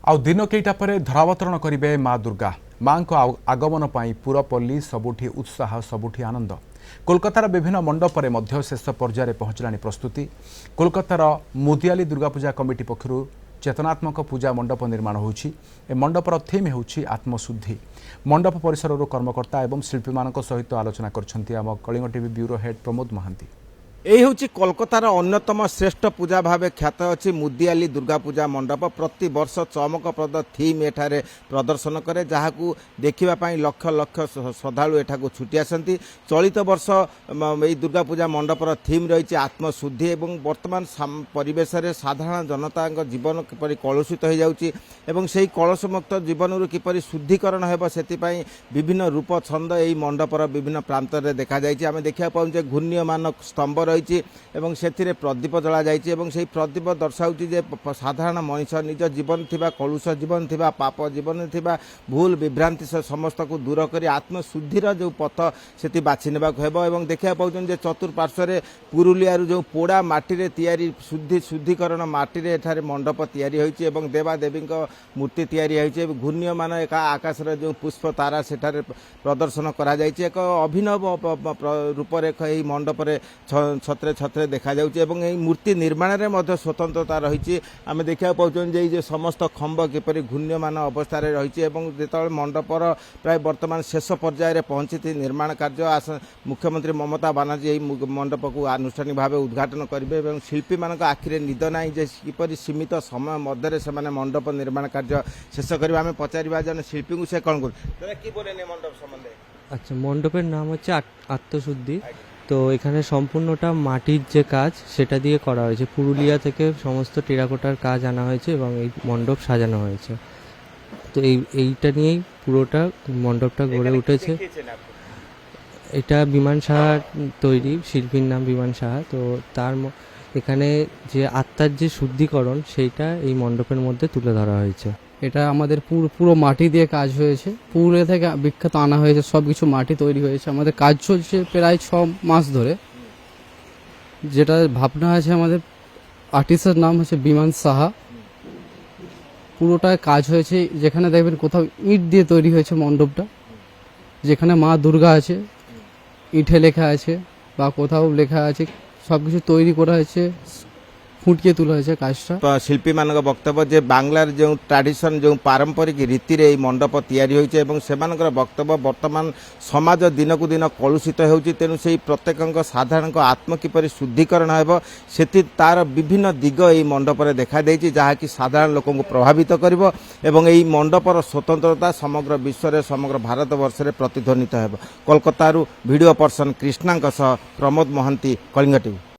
आउ दिन केईटा पर धरावतरण करेंगे माँ दुर्गा। माँ को आगमन पर पुरपल्ली सबुठी उत्साह सबुठी आनंद। कोलकातार विभिन्न मंडपर मध्य शेष पर्यायर पहुंचलानी प्रस्तुति। कोलकातार मुदियाली दुर्गा पूजा कमिटी पक्षर चेतनात्मक पूजा मंडप निर्माण होउछि। ए मंडपर थीम होउछि आत्मशुद्धि। मंडप परिसर कर्मकर्ता एवं शिल्पी मान सहित आलोचना करछन्ति आम Kalinga TV bureau head Pramod Mahanti. यही हूँ कोलकातार अन्यतम श्रेष्ठ पूजा भाव ख्यात अच्छी मुदियाली दुर्गा पूजा मंडप। प्रति वर्ष चमकप्रद थीम एठारे प्रदर्शन करे, जहां देखापी लक्ष लक्ष श्रद्धालु एठाकू छुटी आसती। चलित वर्ष यही दुर्गा पूजा मंडपर थीम रही आत्मशुद्धि एवं वर्तमान परिवेश रे साधारण जनता जीवन किपरि कलुषित हो जाउछि एवं सेही कलशमुक्त जीवन किपरि शुद्धिकरण हेब सेतिपई विभिन्न रूप छंद यही मंडपर विभिन्न प्रांत में देखा जाइछि। आमे देखा पाउछे घूर्ण्यमान स्तंभ रही एवं से प्रदीप जला जाइछि एवं से प्रदीप दर्शाउछि जे साधारण मनुष्य निज जीवन थिबा कलुष जीवन थिबा पाप जीवन थिबा भूल विभ्रांति से समस्त को दूर करी आत्मशुद्धिर जो पथ सेति बाछि नेबाक हेबो। एवं देखा पाउछन जे चतुर्पार्श्व पुरुलियारू जो पोड़ा माटी रे तैयारी शुद्धिकरण माटी रे एठारे मंडप तैयारी होइछि एवं देवादेवी मूर्ति तैयारी होइछि। घूर्ण्यमान एक आकाश रे जो पुष्प तारा सेठारे प्रदर्शन करा जाइछि। एक अभिनव रूपरेख एही मंडप रे छत्रे छत्रे देखा जाउछि एवं एही मूर्ति निर्माण रे मध्य स्वतंत्रता रही। आम देखा पाउछन जे समस्त खंब किपरि घूर्ण्यमान अवस्था रे रही एवं जेतबेले मंडपर प्राय वर्तमान शेष पर्यायर पहुंची निर्माण कार्य मुख्यमंत्री ममता बानार्जी एही मंडप को आनुष्ठानिक भाव उद्घाटन करेंगे एवं शिल्पी मान आखिरे निद ना जे किपरि सीमित समय मध्य से मंडप निर्माण कार्य शेष करेंगे। आम पचारा जन शिल्पी को से कौन कर मंडप सम्बन्धे। अच्छा, मंडपर नाम होच्छे आत्मशुद्धि। तो एखाने सम्पूर्णटा माटिर जे काज सेटा दिए करा हয়েছে। पुरुलिया থেকে समस्त टेराकोटार काज आना হয়েছে এবং এই মণ্ডপ সাজানো হয়েছে। তো এইটা নিয়েই পুরোটা মণ্ডপটা গড়ে উঠেছে। এটা বিমান সাহা তৈরি, শিল্পীর নাম বিমান সাহা। তো তার এখানে যে আত্মার যে শুদ্ধিকরণ সেইটা এই মণ্ডপের মধ্যে তুলে ধরা হয়েছে। এটা আমাদের পুরো মাটি দিয়ে কাজ হয়েছে। পুরুলিয়া থেকে বিখ্যাত আনা হয়েছে, সব কিছু মাটি তৈরি হয়েছে। আমাদের কাজ চলছে প্রায় 6 মাস ধরে। যেটা ভাবনা আছে আমাদের আর্টিস্টের নাম হচ্ছে বিমান সাহা। পুরোটা কাজ হয়েছে, যেখানে দেখবেন কোথাও ইট দিয়ে তৈরি হয়েছে মণ্ডপটা, যেখানে মা দুর্গা আছে ইটে লেখা আছে বা কোথাও লেখা আছে, সব কিছু তৈরি করা হয়েছে, ফুটিয়ে তোলা হয়েছে কাজটা। শিল্পী মান বক্তব্য যে বাংলার যে ট্রাডিশন যে পারম্পরিক রীতিরে এই মণ্ডপ তৈরি হয়েছে এবং সেমানଙ୍କର বক্তব্য বর্তমান সমাজ দিনকু দিন কলুষিত ହେଉଛି। তেণু সেই প্রত্যেকଙ୍କ সাধারণ আত্ম কিপরি শুদ্ধিকରଣ ହେବ সেটি তার বিভিন্ন দিগ এই মণ্ডপরে দেখা ଦେଇଛି, ଯାହାକି ସାଧାରଣ ଲୋକଙ୍କୁ ପ୍ରଭାବିତ କରିବ ଏବଂ এই ମଣ୍ଡପର ସ୍ୱତନ୍ତ୍ରତା ସମଗ୍ର ବିଶ୍ୱରେ ସମଗ୍ର ଭାରତବର୍ଷରେ ପ୍ରତିଧ୍ୱନିତ ହେବ। କୋଲକାତାରୁ ଭିଡ଼ିଓ ପର୍ସନ କୃଷ୍ଣାଙ୍କ ସହ ପ୍ରମୋଦ ମହାନ୍ତି, କଳିଙ୍ଗ ଟିଭି।